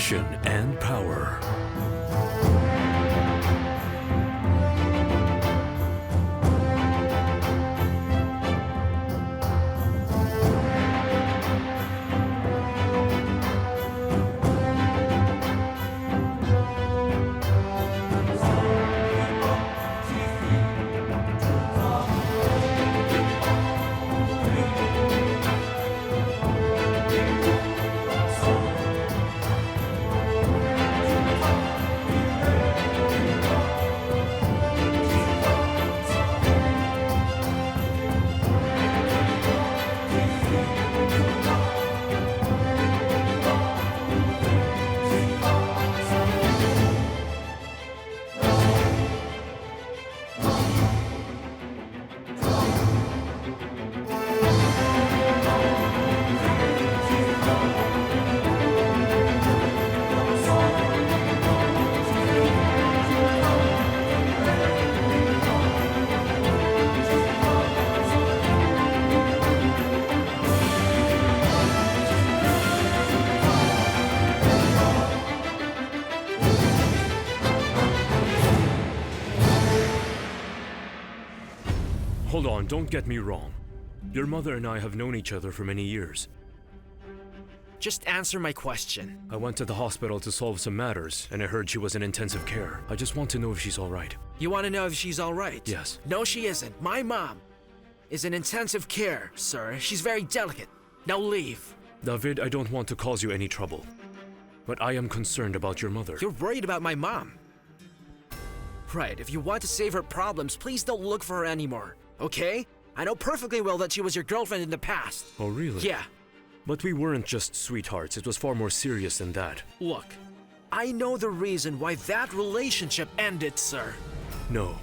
Passion and power. Hold on, don't get me wrong. Your mother and I have known each other for many years. Just answer my question. I went to the hospital to solve some matters, and I heard she was in intensive care. I just want to know if she's all right. You want to know if she's all right? Yes. No, she isn't. My mom is in intensive care, sir. She's very delicate. Now leave. David, I don't want to cause you any trouble, but I am concerned about your mother. You're worried about my mom. Right, if you want to save her problems, please don't look for her anymore, okay? I know perfectly well that she was your girlfriend in the past. Oh, really? Yeah. But we weren't just sweethearts. It was far more serious than that. Look, I know the reason why that relationship ended, sir. No.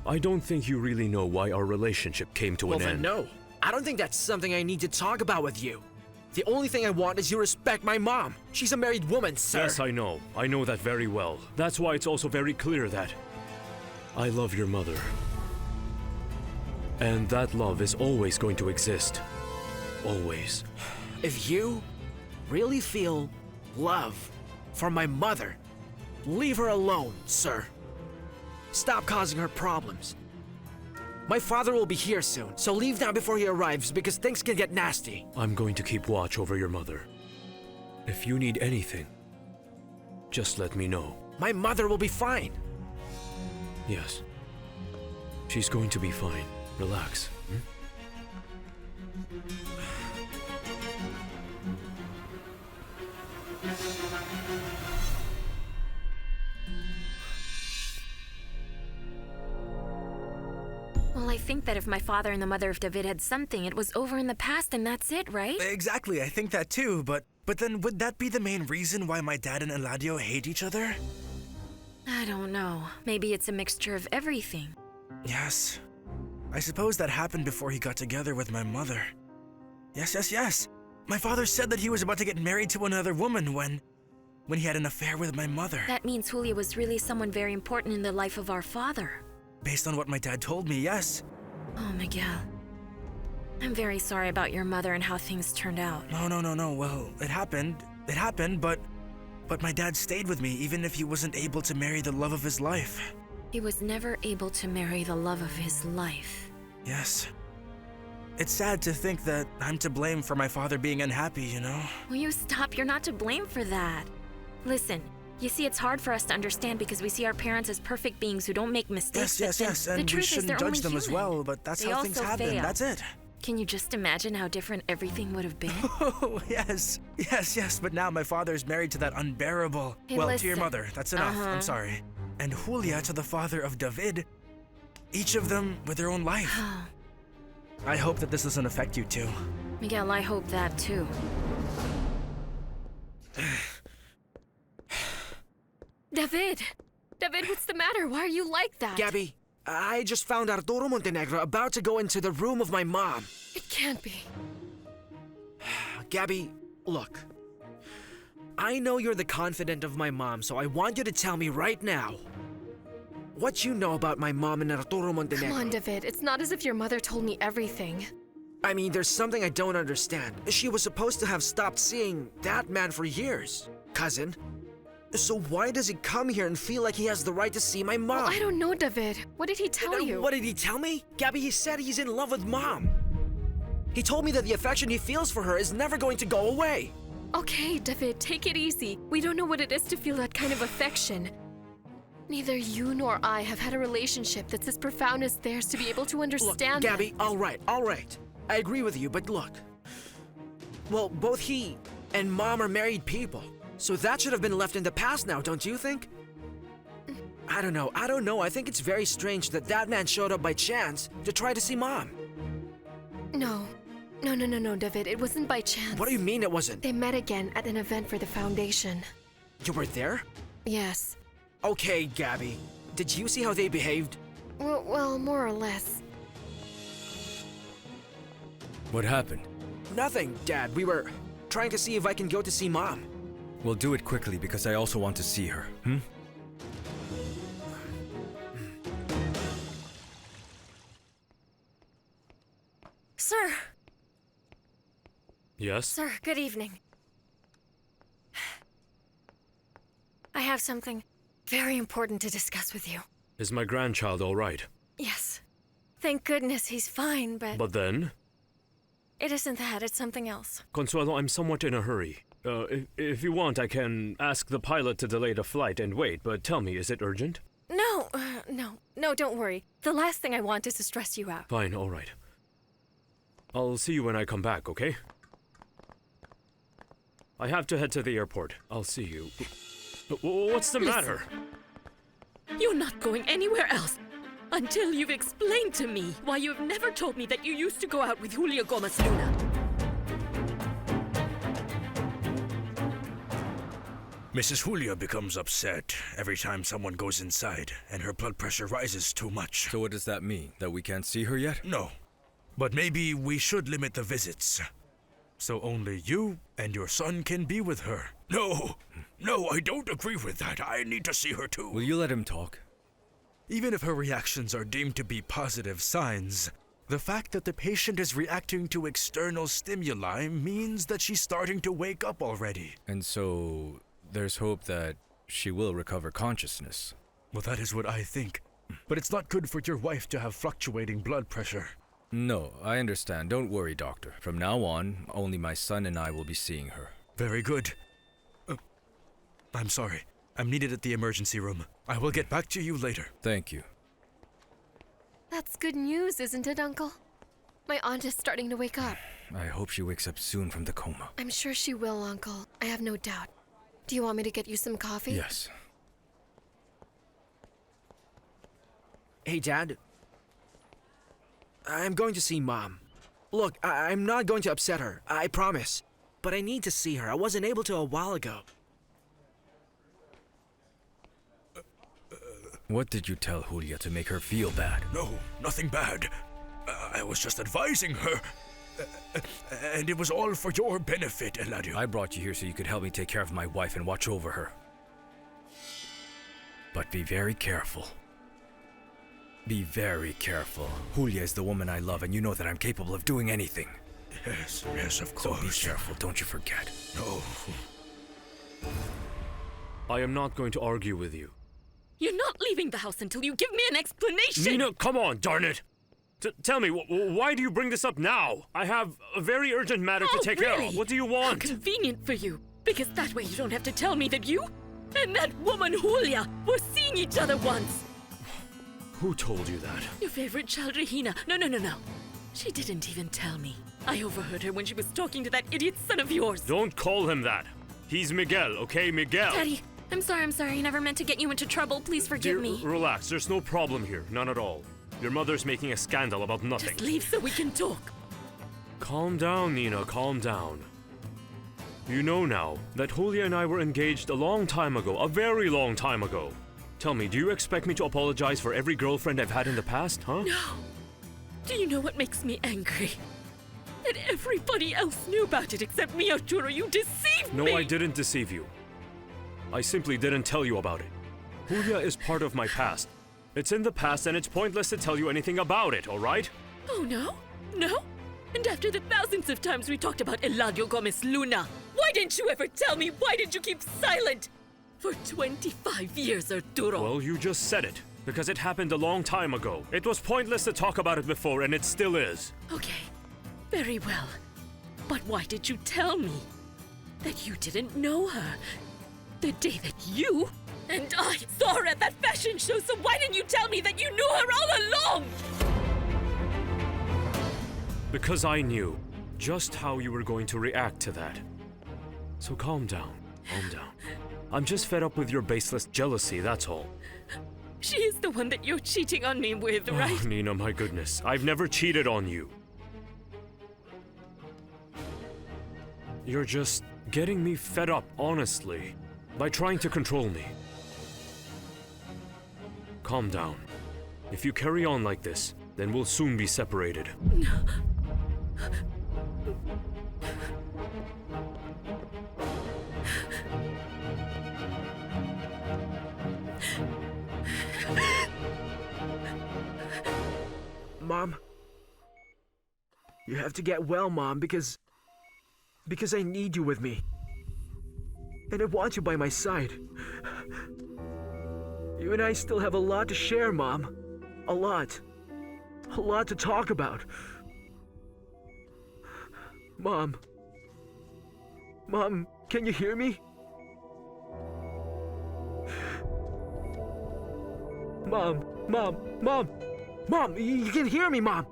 I don't think you really know why our relationship came to an end. Well, then no. I don't think that's something I need to talk about with you. The only thing I want is you respect my mom. She's a married woman, sir. Yes, I know. I know that very well. That's why it's also very clear that I love your mother. And that love is always going to exist. Always. If you really feel love for my mother, leave her alone, sir. Stop causing her problems. My father will be here soon, so leave now before he arrives because things can get nasty. I'm going to keep watch over your mother. If you need anything, just let me know. My mother will be fine. Yes. She's going to be fine. Relax. Well, I think that if my father and the mother of David had something, it was over in the past and that's it, right? Exactly, I think that too, but then would that be the main reason why my dad and Eladio hate each other? I don't know. Maybe it's a mixture of everything. Yes. I suppose that happened before he got together with my mother. Yes. My father said that he was about to get married to another woman when he had an affair with my mother. That means Julia was really someone very important in the life of our father. Based on what my dad told me, yes. Oh, Miguel. I'm very sorry about your mother and how things turned out. No. Well, it happened, but my dad stayed with me even if he wasn't able to marry the love of his life. He was never able to marry the love of his life. Yes. It's sad to think that I'm to blame for my father being unhappy, you know? Will you stop? You're not to blame for that. Listen, you see, it's hard for us to understand because we see our parents as perfect beings who don't make mistakes. Yes, and we shouldn't judge them as well, but that's how things happen, that's it. Can you just imagine how different everything would have been? Oh, yes, but now my father's married to that unbearable... Hey, well, listen. to your mother, that's enough, I'm sorry. And Julia to the father of David, each of them with their own life. I hope that this doesn't affect you too. Miguel, I hope that too. David, what's the matter? Why are you like that? Gabby, I just found Arturo Montenegro about to go into the room of my mom. It can't be. Gabby, look. I know you're the confidant of my mom, so I want you to tell me right now what you know about my mom and Arturo Montenegro. Come on, David. It's not as if your mother told me everything. I mean, there's something I don't understand. She was supposed to have stopped seeing that man for years. cousin. So why does he come here and feel like he has the right to see my mom? Well, I don't know, David. What did he tell you? What did he tell me? Gabby, he said he's in love with Mom. He told me that the affection he feels for her is never going to go away. Okay, David, take it easy. We don't know what it is to feel that kind of affection. Neither you nor I have had a relationship that's as profound as theirs to be able to understand. Look, Gabby, all right. I agree with you, but look. Well, both he and Mom are married people. So that should have been left in the past now, don't you think? I don't know. I think it's very strange that that man showed up by chance to try to see Mom. No, David. It wasn't by chance. What do you mean it wasn't? They met again at an event for the foundation. You were there? Yes. Okay, Gabby. Did you see how they behaved? Well, more or less. What happened? Nothing, Dad. We were trying to see if I can go to see Mom. We'll do it quickly because I also want to see her, Sir! Yes? Sir, good evening. I have something very important to discuss with you. Is my grandchild all right? Yes. Thank goodness he's fine, but... But then? It isn't that, it's something else. Consuelo, I'm somewhat in a hurry. If you want, I can ask the pilot to delay the flight and wait, but tell me, is it urgent? No, don't worry. The last thing I want is to stress you out. Fine, all right. I'll see you when I come back, okay? I have to head to the airport. I'll see you. What's the matter? You're not going anywhere else until you've explained to me why you've never told me that you used to go out with Julia Gomez Luna. Mrs. Julia becomes upset every time someone goes inside, and her blood pressure rises too much. So what does that mean? That we can't see her yet? No, but maybe we should limit the visits. So only you and your son can be with her. No, I don't agree with that. I need to see her too. Will you let him talk? Even if her reactions are deemed to be positive signs, the fact that the patient is reacting to external stimuli means that she's starting to wake up already. And so there's hope that she will recover consciousness. Well, that is what I think. But it's not good for your wife to have fluctuating blood pressure. No, I understand. Don't worry, doctor. From now on, only my son and I will be seeing her. Very good. I'm sorry. I'm needed at the emergency room. I will get back to you later. Thank you. That's good news, isn't it, Uncle? My aunt is starting to wake up. I hope she wakes up soon from the coma. I'm sure she will, Uncle. I have no doubt. Do you want me to get you some coffee? Yes. Hey, Dad. I'm going to see Mom. Look, I'm not going to upset her, I promise. But I need to see her. I wasn't able to a while ago. What did you tell Julia to make her feel bad? No, nothing bad. I was just advising her. And it was all for your benefit, Eladio. I brought you here so you could help me take care of my wife and watch over her. But be very careful. Be very careful. Julia is the woman I love, and you know that I'm capable of doing anything. Yes, of course. So be careful, don't you forget. No. I am not going to argue with you. You're not leaving the house until you give me an explanation! Nina, come on, darn it! Tell me, why do you bring this up now? I have a very urgent matter to take care of. What do you want? How convenient for you. Because that way you don't have to tell me that you and that woman Julia were seeing each other once. Who told you that? Your favorite child, Regina. No. She didn't even tell me. I overheard her when she was talking to that idiot son of yours. Don't call him that. He's Miguel, okay? Miguel. Daddy, I'm sorry. I never meant to get you into trouble. Please forgive me. Relax. There's no problem here. None at all. Your mother's making a scandal about nothing. Just leave so we can talk. Calm down, Nina. Calm down. You know now that Julia and I were engaged a long time ago. A very long time ago. Tell me, do you expect me to apologize for every girlfriend I've had in the past, huh? No. Do you know what makes me angry? That everybody else knew about it except me, Arturo. You deceived me! No, I didn't deceive you. I simply didn't tell you about it. Julia is part of my past. It's in the past and it's pointless to tell you anything about it, all right? Oh, no? No? And after the thousands of times we talked about Eladio Gomez Luna, why Why didn't you ever tell me? Why did you keep silent? For 25 years, Arturo. Well, you just said it. Because it happened a long time ago. It was pointless to talk about it before, and it still is. Okay, very well. But why did you tell me that you didn't know her the day that you and I saw her at that fashion show? So why didn't you tell me that you knew her all along? Because I knew just how you were going to react to that. So calm down, calm down. I'm just fed up with your baseless jealousy, that's all. She is the one that you're cheating on me with, right? Oh, Nina, my goodness. I've never cheated on you. You're just getting me fed up, honestly, by trying to control me. Calm down. If you carry on like this, then we'll soon be separated. Mom, you have to get well, Mom, because I need you with me. And I want you by my side. You and I still have a lot to share, Mom. A lot. A lot to talk about. Mom. Mom, can you hear me? Mom, you can hear me, Mom!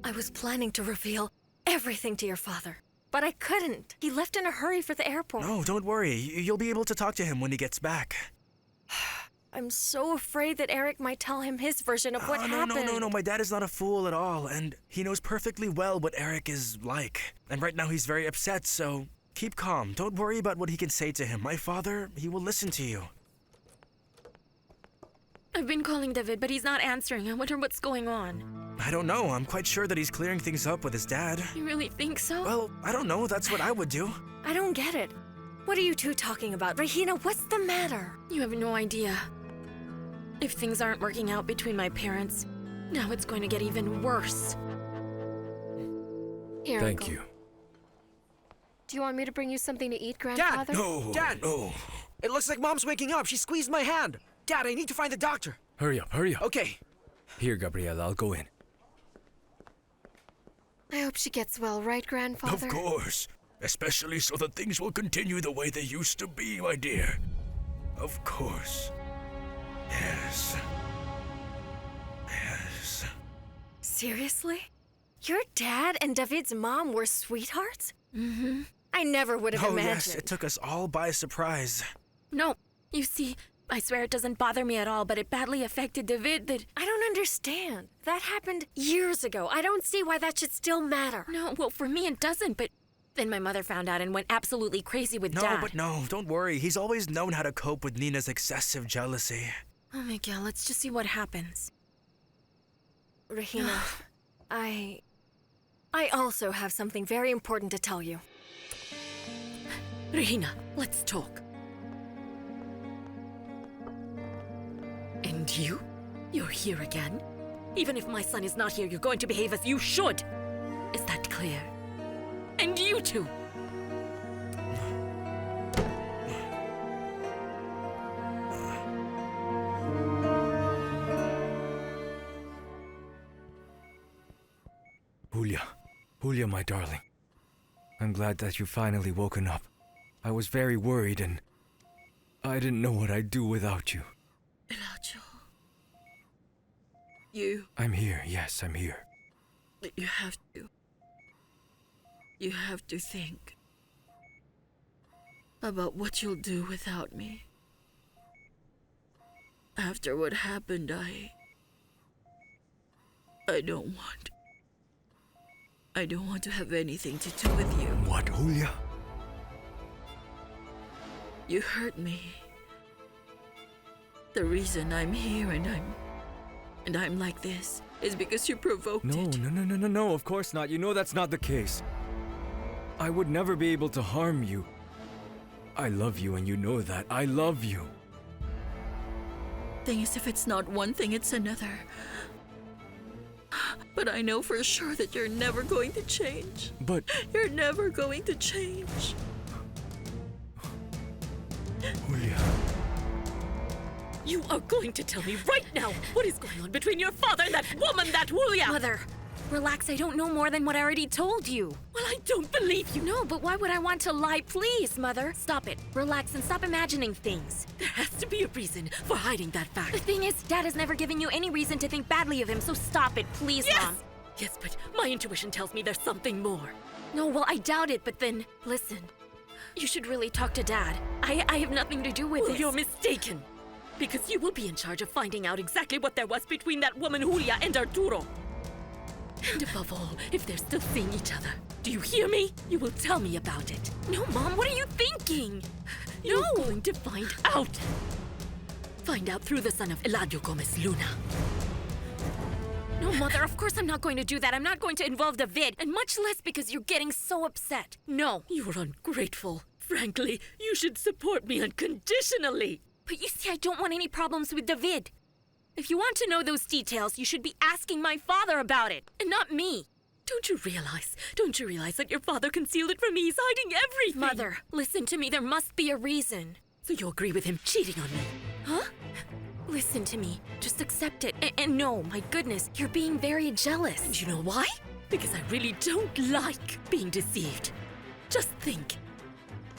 I was planning to reveal everything to your father, but I couldn't. He left in a hurry for the airport. No, don't worry. You'll be able to talk to him when he gets back. I'm so afraid that Eric might tell him his version of what happened. No. My dad is not a fool at all, and he knows perfectly well what Eric is like. And right now he's very upset, so keep calm. Don't worry about what he can say to him. My father, he will listen to you. I've been calling David, but he's not answering. I wonder what's going on. I don't know. I'm quite sure that he's clearing things up with his dad. You really think so? Well, I don't know. That's what I would do. I don't get it. What are you two talking about? Regina, what's the matter? You have no idea. If things aren't working out between my parents, now it's going to get even worse. Here, Thank Uncle. you. Do you want me to bring you something to eat, Grandfather? No, Dad! no. It looks like Mom's waking up. She squeezed my hand. Dad, I need to find the doctor. Hurry up, hurry up. Okay. Here, Gabriela, I'll go in. I hope she gets well, right, Grandfather? Of course. Especially so that things will continue the way they used to be, my dear. Of course. Yes. Yes. Seriously? Your dad and David's mom were sweethearts? Mm-hmm. I never would have Oh, imagined. yes, it took us all by surprise. No, you see, I swear it doesn't bother me at all, but it badly affected David that... I don't understand. That happened years ago. I don't see why that should still matter. No, well, for me it doesn't, but then my mother found out and went absolutely crazy with Dad. No, don't worry. He's always known how to cope with Nina's excessive jealousy. Oh, Miguel, let's just see what happens. Regina, I also have something very important to tell you. Regina, let's talk. And you? You're here again? Even if my son is not here, you're going to behave as you should. Is that clear? And you too. Julia, my darling. I'm glad that you finally woken up. I was very worried and I didn't know what I'd do without you. Elijah. You... I'm here, yes, I'm here. You have to. You have to think about what you'll do without me. After what happened, I don't want to have anything to do with you. What, Julia? You hurt me. The reason I'm here and I'm like this is because you provoked it. No, of course not. You know that's not the case. I would never be able to harm you. I love you and you know that. I love you. Thing is, if it's not one thing, it's another. But I know for sure that you're never going to change. But You're never going to change. Julia, You are going to tell me right now what is going on between your father and that woman, that Julia! Mother, relax. I don't know more than what I already told you. Well, I don't believe you. No, but why would I want to lie? Please, Mother. Stop it. Relax and stop imagining things. There has to be a reason for hiding that The fact. thing is, Dad has never given you any reason to think badly of him, so stop it, please, Yes! Mom. Yes, but my intuition tells me there's something more. No, well, I doubt it, but then, listen. You should really talk to Dad. I have nothing to do with Well, this. you're mistaken. Because you will be in charge of finding out exactly what there was between that woman Julia and Arturo. And above all, if they're still seeing each other, do you hear me? You will tell me about it. No, Mom, what are you thinking? You're going to find out. Find out through the son of Eladio Gomez Luna. No, Mother, of course I'm not going to do that. I'm not going to involve David, and much less because you're getting so upset. No. You're ungrateful. Frankly, you should support me unconditionally. But you see, I don't want any problems with David. If you want to know those details, you should be asking my father about it, and not me. Don't you realize that your father concealed it from me? He's hiding everything. Mother, listen to me. There must be a reason. So you agree with him cheating on me? Huh? Listen to me. Just accept it. And no, my goodness, you're being very jealous. And you know why? Because I really don't like being deceived. Just think.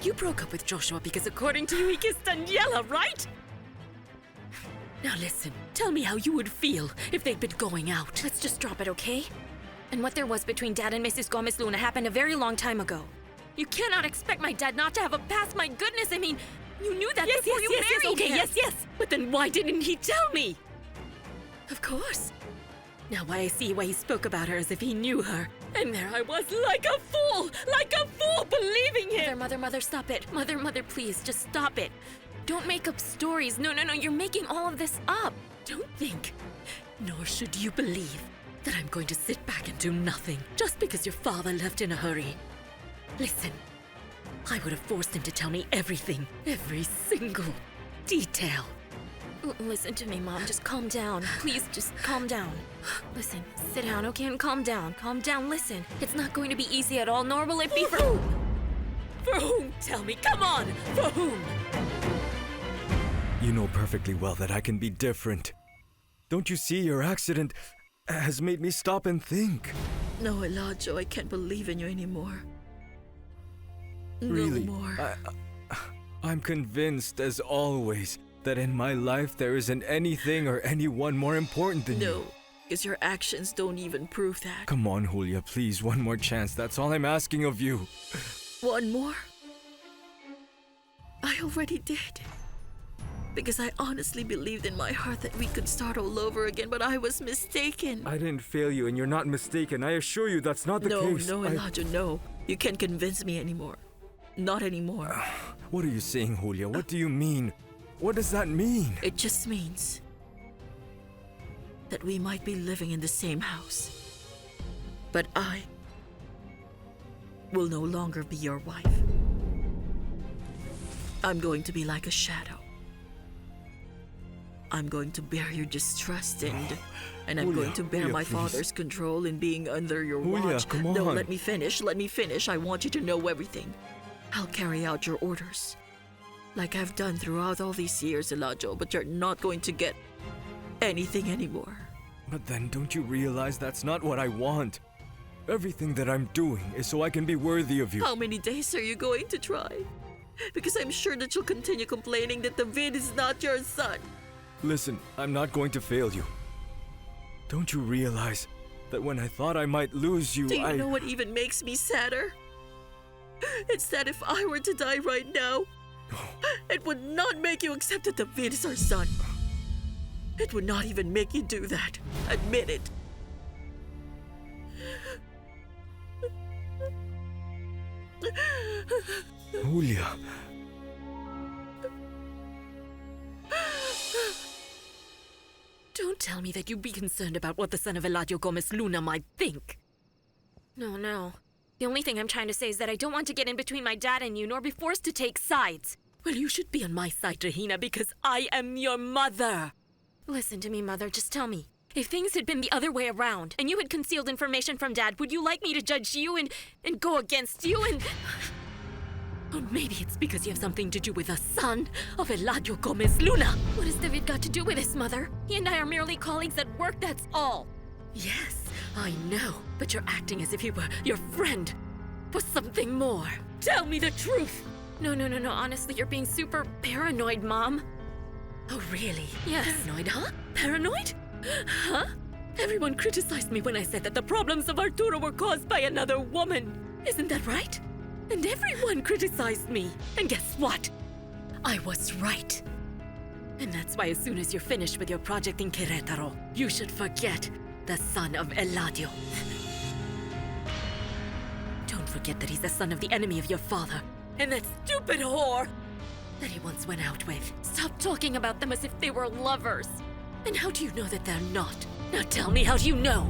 You broke up with Joshua because according to you, he kissed Daniela, right? Now listen, tell me how you would feel if they'd been going out. Let's just drop it, okay? And what there was between Dad and Mrs. Gomez Luna happened a very long time ago. You cannot expect my dad not to have a past. My goodness, I mean, you knew that before you married okay, him. yes. But then why didn't he tell me? Of course. Now I see why he spoke about her as if he knew her. And there I was, like a fool, believing him. Mother, stop it. Mother, please, just stop it. Don't make up stories. No, you're making all of this up. Don't think, nor should you believe, that I'm going to sit back and do nothing just because your father left in a hurry. Listen, I would have forced him to tell me everything, every single detail. Listen to me, Mom. Just calm down. Please, just calm down. Listen, sit down, okay? And calm down. Calm down. Listen, it's not going to be easy at all, nor will it be For whom? For whom? Tell me. Come on. For whom? you know perfectly well that I can be different. Don't you see your accident has made me stop and think? No, Eladio, I can't believe in you anymore. Really? No more. I'm convinced, as always, that in my life there isn't anything or anyone more important than you. No, because your actions don't even prove that. Come on, Julia, please, one more chance. That's all I'm asking of you. One more? I already did. Because I honestly believed in my heart that we could start all over again, but I was mistaken. I didn't fail you, and you're not mistaken. I assure you that's not the case. No, Eladio, no. You can't convince me anymore. Not anymore. What are you saying, Julia? What do you mean? What does that mean? It just means that we might be living in the same house. But I will no longer be your wife. I'm going to be like a shadow. I'm going to bear your distrust and I'm Julia, going to bear Julia, my please. father's control in being under your Julia, watch. come No, on. let me finish. I want you to know everything. I'll carry out your orders. Like I've done throughout all these years, Eladio, but you're not going to get anything anymore. But then don't you realize that's not what I want? Everything that I'm doing is so I can be worthy of you. How many days are you going to try? Because I'm sure that you'll continue complaining that David is not your son. Listen, I'm not going to fail you. Don't you realize that when I thought I might lose you, Do you know what even makes me sadder? It's that if I were to die right now, it would not make you accept that David is our son. It would not even make you do that. Admit it. Julia. Don't tell me that you'd be concerned about what the son of Eladio Gomez Luna might think. No. The only thing I'm trying to say is that I don't want to get in between my dad and you, nor be forced to take sides. Well, you should be on my side, Regina, because I am your mother. Listen to me, Mother. Just tell me. If things had been the other way around, and you had concealed information from Dad, would you like me to judge you and go against you and... Or maybe it's because you have something to do with the son of Eladio Gomez Luna. What has David got to do with this, Mother? He and I are merely colleagues at work, that's all. Yes, I know, but you're acting as if he were your friend. For something more. Tell me the truth. No. Honestly, you're being super paranoid, Mom. Oh, really? Yes. Paranoid, huh? Paranoid? Huh? Everyone criticized me when I said that the problems of Arturo were caused by another woman. Isn't that right? And everyone criticized me. And guess what? I was right. And that's why as soon as you're finished with your project in Querétaro, you should forget the son of Eladio. Don't forget that he's the son of the enemy of your father. And that stupid whore that he once went out with. Stop talking about them as if they were lovers. And how do you know that they're not? Now tell me, how do you know?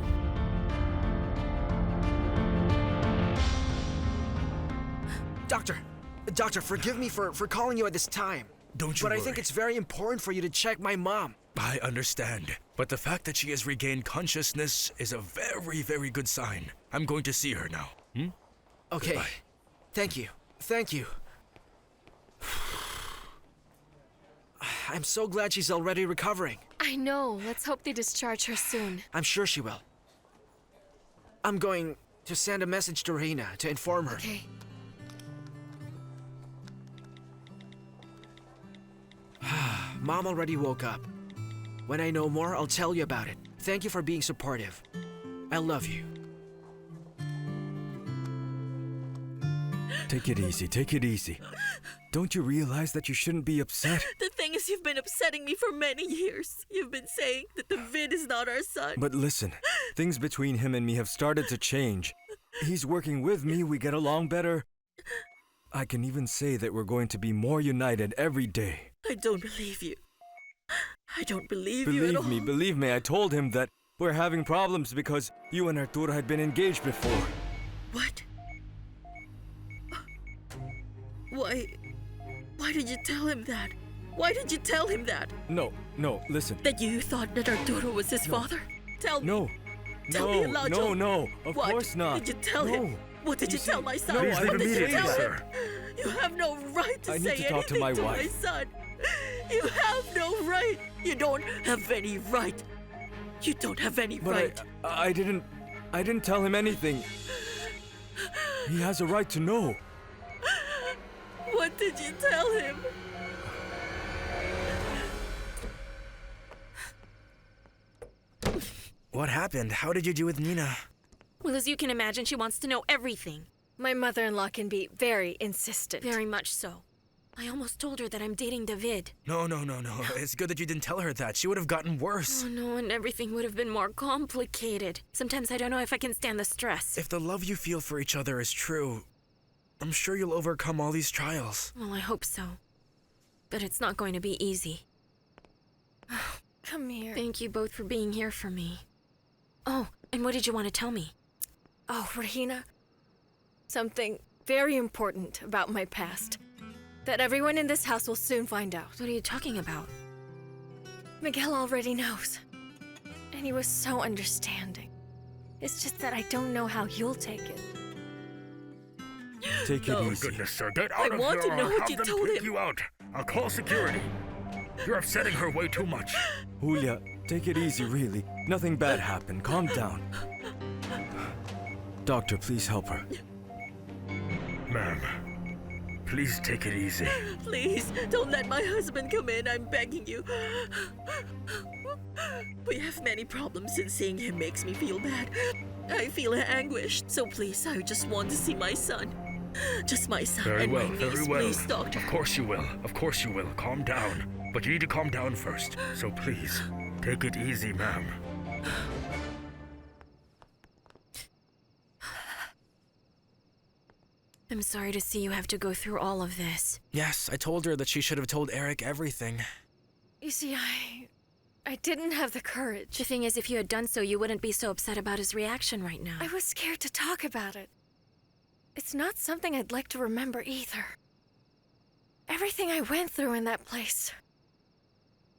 Doctor, forgive me for calling you at this time. Don't you But worry. I think it's very important for you to check my mom. I understand. But the fact that she has regained consciousness is a very, very good sign. I'm going to see her now. Okay. Goodbye. Thank you. I'm so glad she's already recovering. I know. Let's hope they discharge her soon. I'm sure she will. I'm going to send a message to Reina to inform her. Okay. Mom already woke up. When I know more, I'll tell you about it. Thank you for being supportive. I love you. Take it easy. Don't you realize that you shouldn't be upset? The thing is, you've been upsetting me for many years. You've been saying that the vid is not our son. But listen, things between him and me have started to change. He's working with me, we get along better. I can even say that we're going to be more united every day. I don't believe you. I don't believe you at all. Believe me, I told him that we're having problems because you and Arturo had been engaged before. What? Why did you tell him that? Why did you tell him that? No, listen. That you thought that Arturo was his father? Tell me. Tell me, Elijah. No, of course not. Did you tell him? What did you tell my son? No, What I didn't did you say tell that. him? You have no right to I need say to talk to anything my to my wife. son. You have no right. You don't have any right. You don't have any right. But I didn't tell him anything. He has a right to know. What did you tell him? What happened? How did you do with Nina? Well, as you can imagine, she wants to know everything. My mother-in-law can be very insistent. Very much so. I almost told her that I'm dating David. No. It's good that you didn't tell her that. She would have gotten worse. Oh no, and everything would have been more complicated. Sometimes I don't know if I can stand the stress. If the love you feel for each other is true, I'm sure you'll overcome all these trials. Well, I hope so. But it's not going to be easy. Come here. Thank you both for being here for me. Oh, and what did you want to tell me? Oh, Regina. Something very important about my past. That everyone in this house will soon find out. What are you talking about? Miguel already knows. And he was so understanding. It's just that I don't know how you'll take it. Take it easy. Goodness, sir, get out of here. want to know I'll what have you them told take him. you out. I'll call security. You're upsetting her way too much. Julia, take it easy, really. Nothing bad happened. Calm down. Doctor, please help her. Ma'am, please take it easy. Please, don't let my husband come in. I'm begging you. We have many problems, and seeing him makes me feel bad. I feel anguished. So please, I just want to see my son. Just my son Very and well, my niece, very well. please, doctor. Of course you will. Of course you will. Calm down. But you need to calm down first. So please, take it easy, ma'am. I'm sorry to see you have to go through all of this. Yes, I told her that she should have told Eric everything. You see, I didn't have the courage. The thing is, if you had done so, you wouldn't be so upset about his reaction right now. I was scared to talk about it. It's not something I'd like to remember either. Everything I went through in that place.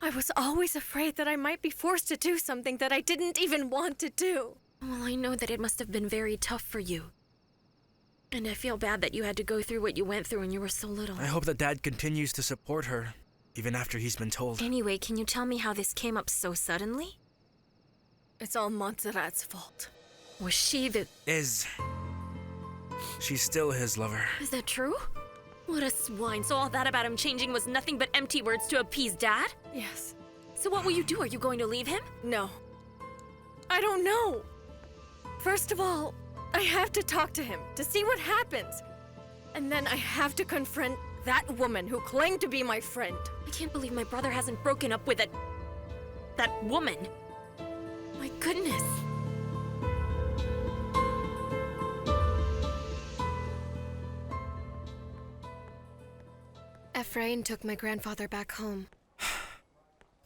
I was always afraid that I might be forced to do something that I didn't even want to do. Well, I know that it must have been very tough for you. And I feel bad that you had to go through what you went through when you were so little. I hope that Dad continues to support her, even after he's been told. Anyway, can you tell me how this came up so suddenly? It's all Montserrat's fault. Was she the... She's still his lover. Is that true? What a swine. So all that about him changing was nothing but empty words to appease Dad? Yes. So what will you do? Are you going to leave him? No. I don't know. First of all, I have to talk to him to see what happens. And then I have to confront that woman who claimed to be my friend. I can't believe my brother hasn't broken up with that woman. My goodness. Efrain took my grandfather back home.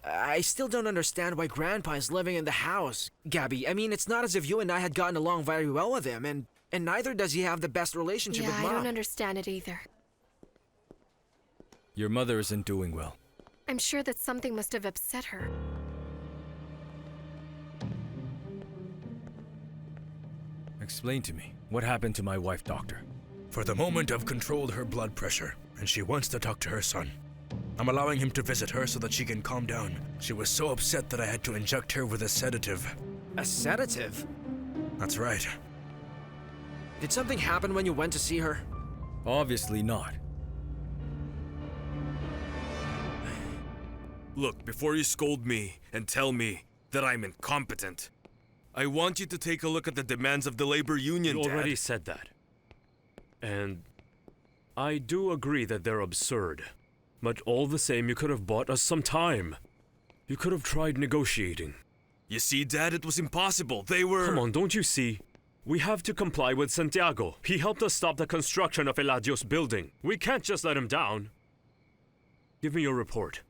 I still don't understand why Grandpa is living in the house, Gabby. I mean, it's not as if you and I had gotten along very well with him, and neither does he have the best relationship with Mom. I don't understand it either. Your mother isn't doing well. I'm sure that something must have upset her. Explain to me, what happened to my wife, Doctor? For the moment, I've controlled her blood pressure, and she wants to talk to her son. I'm allowing him to visit her so that she can calm down. She was so upset that I had to inject her with a sedative. A sedative? That's right. Did something happen when you went to see her? Obviously not. Look, before you scold me and tell me that I'm incompetent, I want you to take a look at the demands of the labor union, You already Dad. said that. And I do agree that they're absurd. But all the same, you could have bought us some time. You could have tried negotiating. You see, Dad, it was impossible. They were... Come on, don't you see? We have to comply with Santiago. He helped us stop the construction of Eladio's building. We can't just let him down. Give me your report.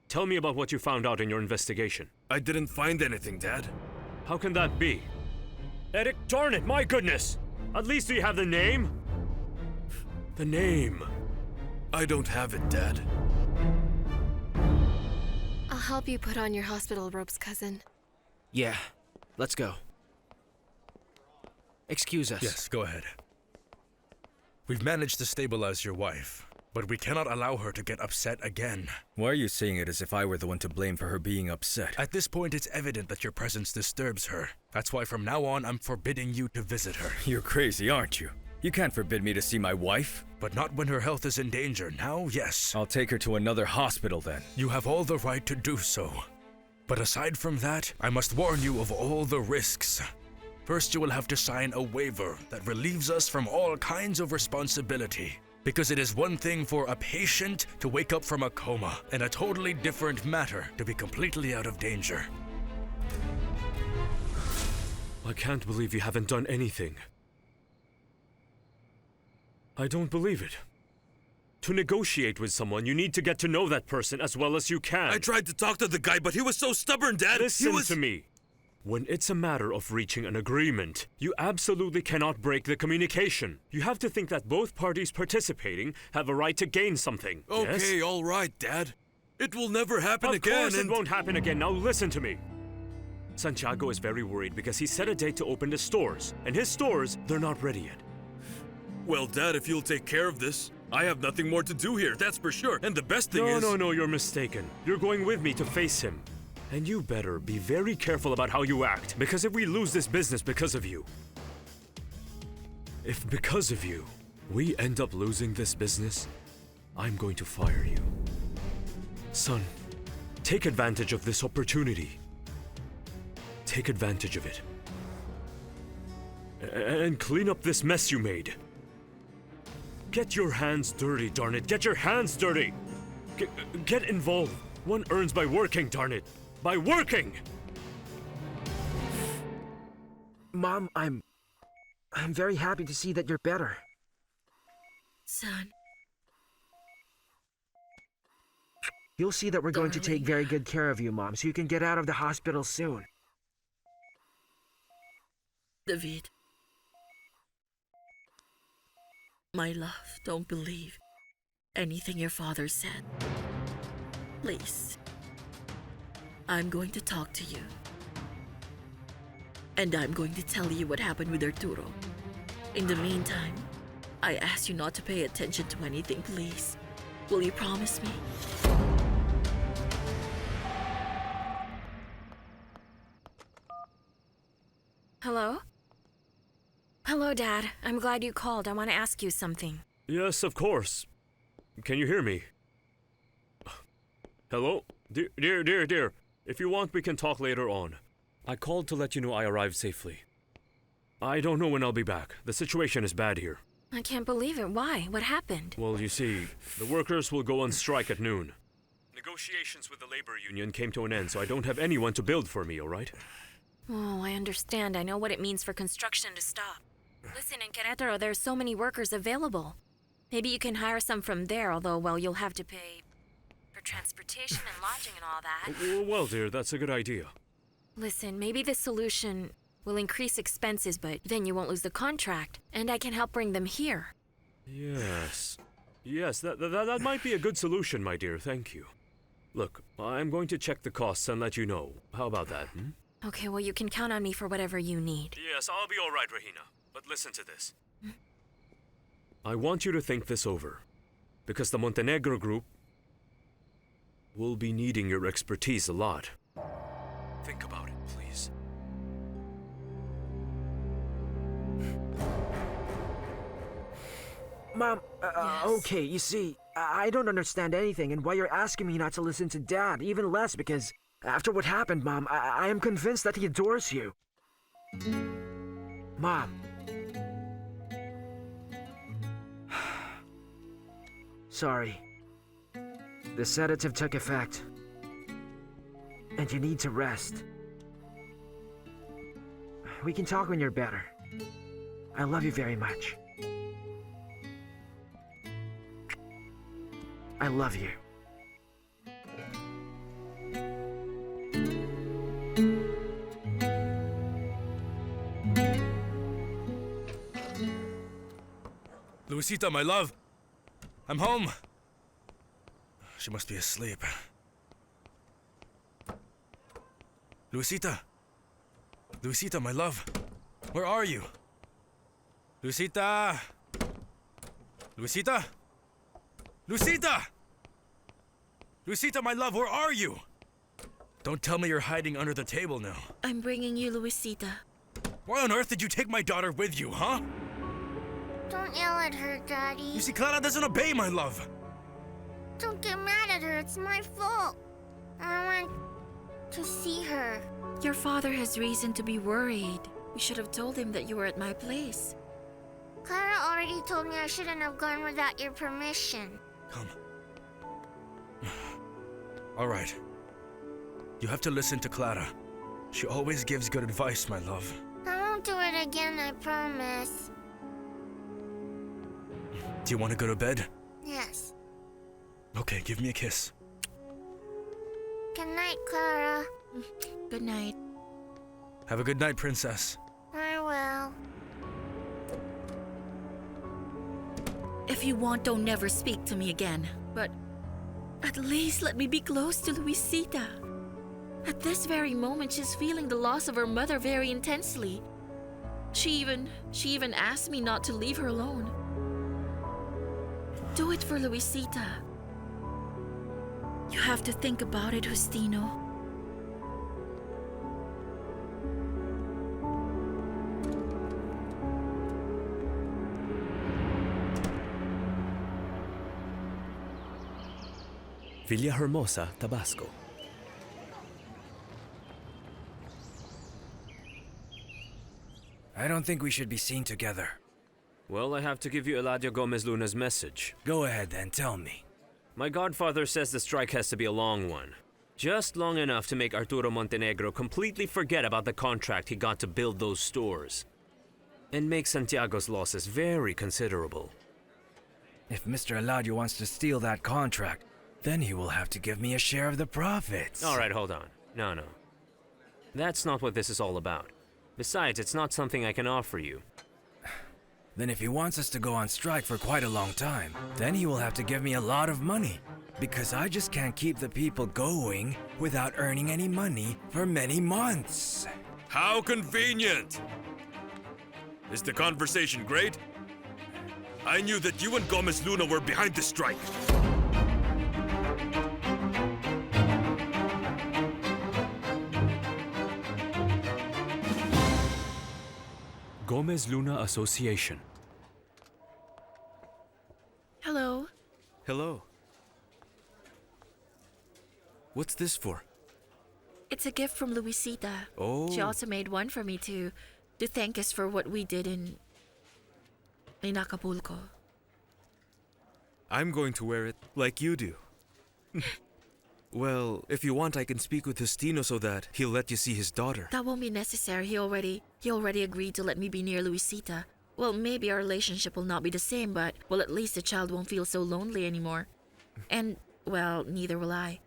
Tell me about what you found out in your investigation. I didn't find anything, Dad. How can that be? Eric, darn it, my goodness! At least you have the name? The name. I don't have it, Dad. I'll help you put on your hospital robes, cousin. Yeah, let's go. Excuse us. Yes, go ahead. We've managed to stabilize your wife, but we cannot allow her to get upset again. Why are you saying it as if I were the one to blame for her being upset? At this point, it's evident that your presence disturbs her. That's why from now on, I'm forbidding you to visit her. You're crazy, aren't you? You can't forbid me to see my wife. But not when her health is in danger. Now, yes. I'll take her to another hospital then. You have all the right to do so. But aside from that, I must warn you of all the risks. First, you will have to sign a waiver that relieves us from all kinds of responsibility. Because it is one thing for a patient to wake up from a coma, and a totally different matter to be completely out of danger. I can't believe you haven't done anything. I don't believe it. To negotiate with someone, you need to get to know that person as well as you can. I tried to talk to the guy, but he was so stubborn, Dad. Listen to me. When it's a matter of reaching an agreement, you absolutely cannot break the communication. You have to think that both parties participating have a right to gain something. Okay, yes? all right, Dad. It will never happen again. Of course it won't happen again. Now listen to me. Santiago is very worried because he set a date to open the stores. And his stores, they're not ready yet. Well, Dad, if you'll take care of this, I have nothing more to do here, that's for sure. And the best thing is... No, you're mistaken. You're going with me to face him. And you better be very careful about how you act, because if we lose this business because of you... If because of you, we end up losing this business, I'm going to fire you. Son, take advantage of this opportunity. Take advantage of it. And clean up this mess you made. Get your hands dirty, darn it. Get your hands dirty. Get involved. One earns by working, darn it. By working! Mom, I'm very happy to see that you're better. Son. You'll see that we're going to take very good care of you, Mom, so you can get out of the hospital soon. David. My love, don't believe anything your father said. Please. I'm going to talk to you. And I'm going to tell you what happened with Arturo. In the meantime, I ask you not to pay attention to anything, please. Will you promise me? Hello? Hello, Dad. I'm glad you called. I want to ask you something. Yes, of course. Can you hear me? Hello? Dear. If you want, we can talk later on. I called to let you know I arrived safely. I don't know when I'll be back. The situation is bad here. I can't believe it. Why? What happened? Well, you see, the workers will go on strike at noon. Negotiations with the labor union came to an end, so I don't have anyone to build for me, all right? Oh, I understand. I know what it means for construction to stop. Listen, in Querétaro, there's so many workers available. Maybe you can hire some from there, although, well, you'll have to pay for transportation and lodging and all that. Well, dear, that's a good idea. Listen, maybe the solution will increase expenses, but then you won't lose the contract, and I can help bring them here. Yes, that might be a good solution, my dear, thank you. Look, I'm going to check the costs and let you know. How about that, Okay, well, you can count on me for whatever you need. Yes, I'll be all right, Regina. But listen to this. I want you to think this over, because the Montenegro group will be needing your expertise a lot. Think about it, please. Mom, Yes. okay, you see, I don't understand anything and why you're asking me not to listen to Dad, even less because after what happened, Mom, I am convinced that he adores you. Mom. Sorry. The sedative took effect. And you need to rest. We can talk when you're better. I love you very much. I love you. Luisita, my love. I'm home. She must be asleep. Luisita. Luisita, my love. Where are you? Luisita. Luisita? Luisita! Luisita, my love, where are you? Don't tell me you're hiding under the table now. I'm bringing you Luisita. Why on earth did you take my daughter with you, huh? Don't yell at her, Daddy. You see, Clara doesn't obey, my love. Don't get mad at her. It's my fault. I want to see her. Your father has reason to be worried. You should have told him that you were at my place. Clara already told me I shouldn't have gone without your permission. Come. All right. You have to listen to Clara. She always gives good advice, my love. I won't do it again, I promise. Do you want to go to bed? Yes. Okay, give me a kiss. Good night, Clara. Good night. Have a good night, princess. I will. If you want, don't never speak to me again. But at least let me be close to Luisita. At this very moment, she's feeling the loss of her mother very intensely. She even asked me not to leave her alone. Do it for Luisita. You have to think about it, Justino. Villahermosa, Tabasco. I don't think we should be seen together. Well, I have to give you Eladio Gomez Luna's message. Go ahead then, tell me. My godfather says the strike has to be a long one. Just long enough to make Arturo Montenegro completely forget about the contract he got to build those stores. And make Santiago's losses very considerable. If Mr. Eladio wants to steal that contract, then he will have to give me a share of the profits. All right, hold on. No. That's not what this is all about. Besides, it's not something I can offer you. Then if he wants us to go on strike for quite a long time, then he will have to give me a lot of money. Because I just can't keep the people going without earning any money for many months. How convenient! Is the conversation great? I knew that you and Gomez Luna were behind the strike. Gomez Luna Association. Hello. Hello. What's this for? It's a gift from Luisita. Oh. She also made one for me to thank us for what we did in Acapulco. I'm going to wear it like you do. Well, if you want, I can speak with Justino so that he'll let you see his daughter. That won't be necessary. He already agreed to let me be near Luisita. Well, maybe our relationship will not be the same, but, well, at least the child won't feel so lonely anymore. And, well, neither will I.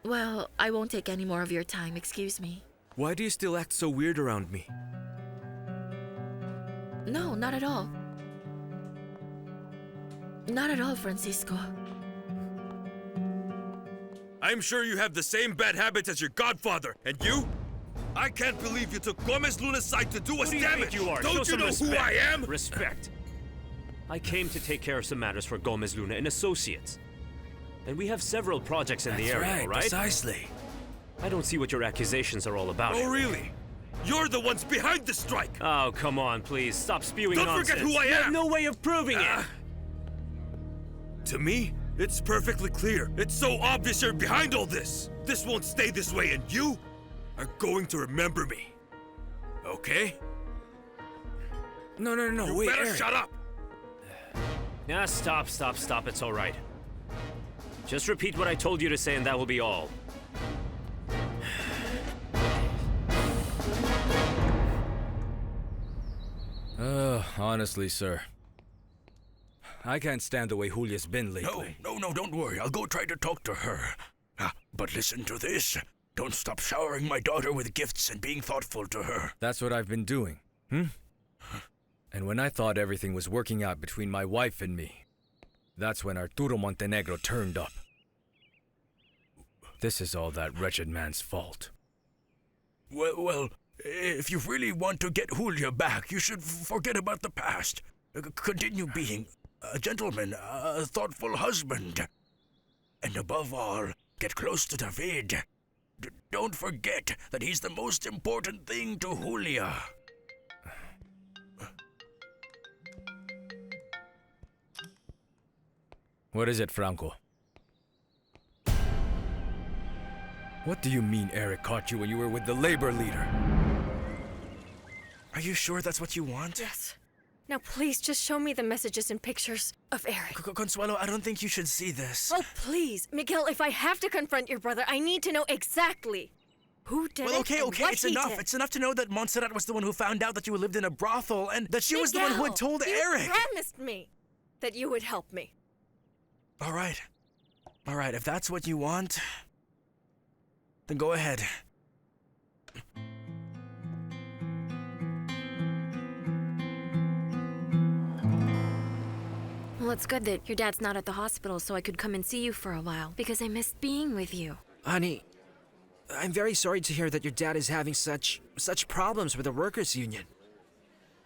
Well, I won't take any more of your time, excuse me. Why do you still act so weird around me? No, not at all. Not at all, Francisco. I'm sure you have the same bad habits as your godfather, and you? I can't believe you took Gomez Luna's side to do us Who do you damage! think you are? Don't Show you some know respect. who I am? Respect. I came to take care of some matters for Gomez Luna and Associates. And we have several projects in the area, right? Precisely. I don't see what your accusations are all about. Oh, really? You're the ones behind the strike! Oh, come on, please. Stop spewing nonsense. Don't forget who I You have am! no way of proving it! To me, it's perfectly clear. It's so obvious you're behind all this. This won't stay this way, and you are going to remember me. Okay? No, You wait, better Eric. shut up! Yeah, stop. It's all right. Just repeat what I told you to say and that will be all. Honestly, sir. I can't stand the way Julia's been lately. No, don't worry. I'll go try to talk to her. But listen to this. Don't stop showering my daughter with gifts and being thoughtful to her. That's what I've been doing. And when I thought everything was working out between my wife and me, that's when Arturo Montenegro turned up. This is all that wretched man's fault. Well, if you really want to get Julia back, you should forget about the past. Continue being a gentleman, a thoughtful husband. And above all, get close to David. Don't forget that he's the most important thing to Julia. What is it, Franco? What do you mean Eric caught you when you were with the labor leader? Are you sure that's what you want? Yes. Now please, just show me the messages and pictures of Eric. Consuelo, I don't think you should see this. Oh, please. Miguel, if I have to confront your brother, I need to know exactly who did Well, it okay, and what it's he enough. did. It's enough to know that Montserrat was the one who found out that you lived in a brothel and that she was the one who had told you Eric. promised me that you would help me. All right, if that's what you want, then go ahead. Well, it's good that your dad's not at the hospital so I could come and see you for a while, because I missed being with you. Honey, I'm very sorry to hear that your dad is having such problems with the workers' union.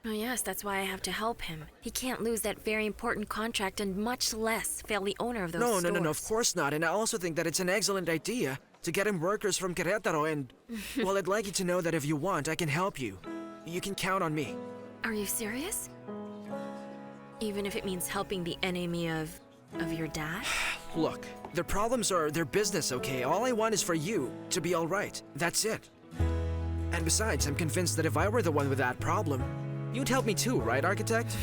Oh yes, that's why I have to help him. He can't lose that very important contract and much less fail the owner of those stores. No, of course not. And I also think that it's an excellent idea to get him workers from Querétaro and, well, I'd like you to know that if you want, I can help you. You can count on me. Are you serious? Even if it means helping the enemy of your dad? Look, their problems are their business, okay? All I want is for you to be all right. That's it. And besides, I'm convinced that if I were the one with that problem, you'd help me too, right, architect?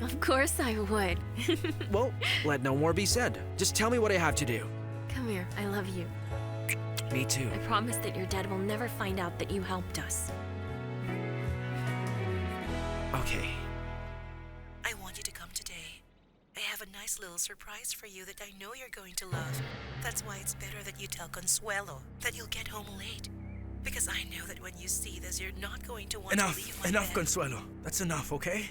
Of course I would. Well, let no more be said. Just tell me what I have to do. Come here, I love you. Me too. I promise that your dad will never find out that you helped us. Okay. I want you to come today. I have a nice little surprise for you that I know you're going to love. That's why it's better that you tell Consuelo that you'll get home late. Because I know that when you see this, you're not going to want to leave my Enough, bed. Consuelo. That's enough, okay?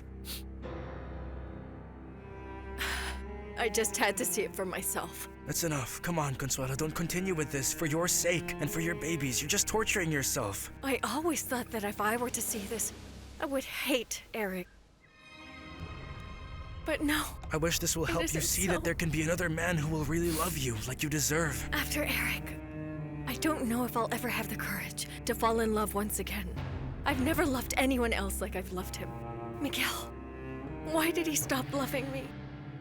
I just had to see it for myself. That's enough. Come on, Consuelo, don't continue with this. For your sake and for your babies, you're just torturing yourself. I always thought that if I were to see this, I would hate Eric. But no. I wish this will help you see that there can be another man who will really love you like you deserve. After Eric, I don't know if I'll ever have the courage to fall in love once again. I've never loved anyone else like I've loved him. Miguel, why did he stop loving me?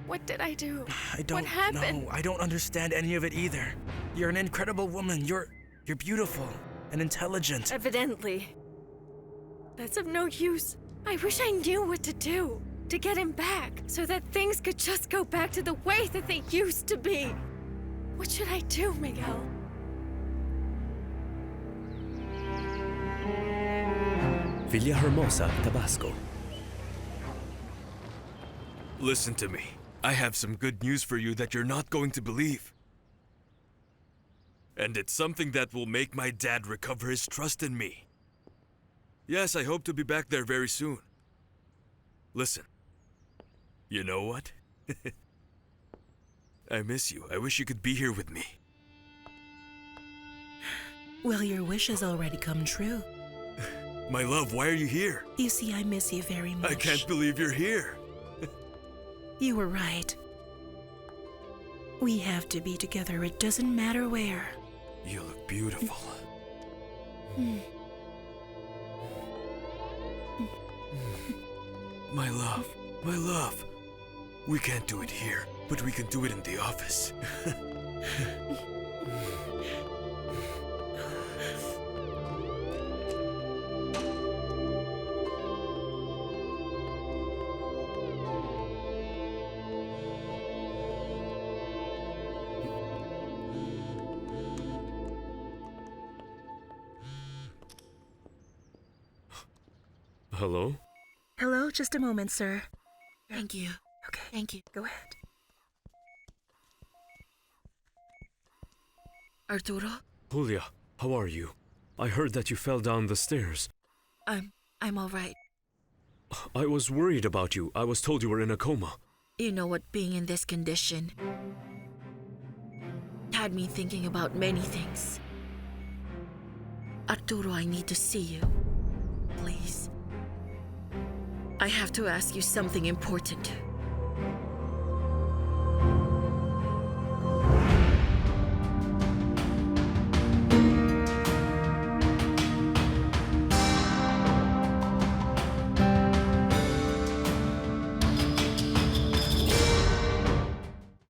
What did I do? What happened? No, I don't understand any of it either. You're an incredible woman. You're beautiful and intelligent. Evidently. That's of no use. I wish I knew what to do to get him back so that things could just go back to the way that they used to be. What should I do, Miguel? Villahermosa, Tabasco. Listen to me. I have some good news for you that you're not going to believe. And it's something that will make my dad recover his trust in me. Yes, I hope to be back there very soon. Listen. You know what? I miss you. I wish you could be here with me. Well, your wish has already come true. My love, why are you here? You see, I miss you very much. I can't believe you're here. You were right. We have to be together. It doesn't matter where. You look beautiful. My love, my love. We can't do it here, but we can do it in the office. Hello? Hello, just a moment, sir. Thank you. Okay, thank you. Go ahead. Arturo? Julia, how are you? I heard that you fell down the stairs. I'm all right. I was worried about you. I was told you were in a coma. You know what being in this condition had me thinking about many things. Arturo, I need to see you. Please. I have to ask you something important.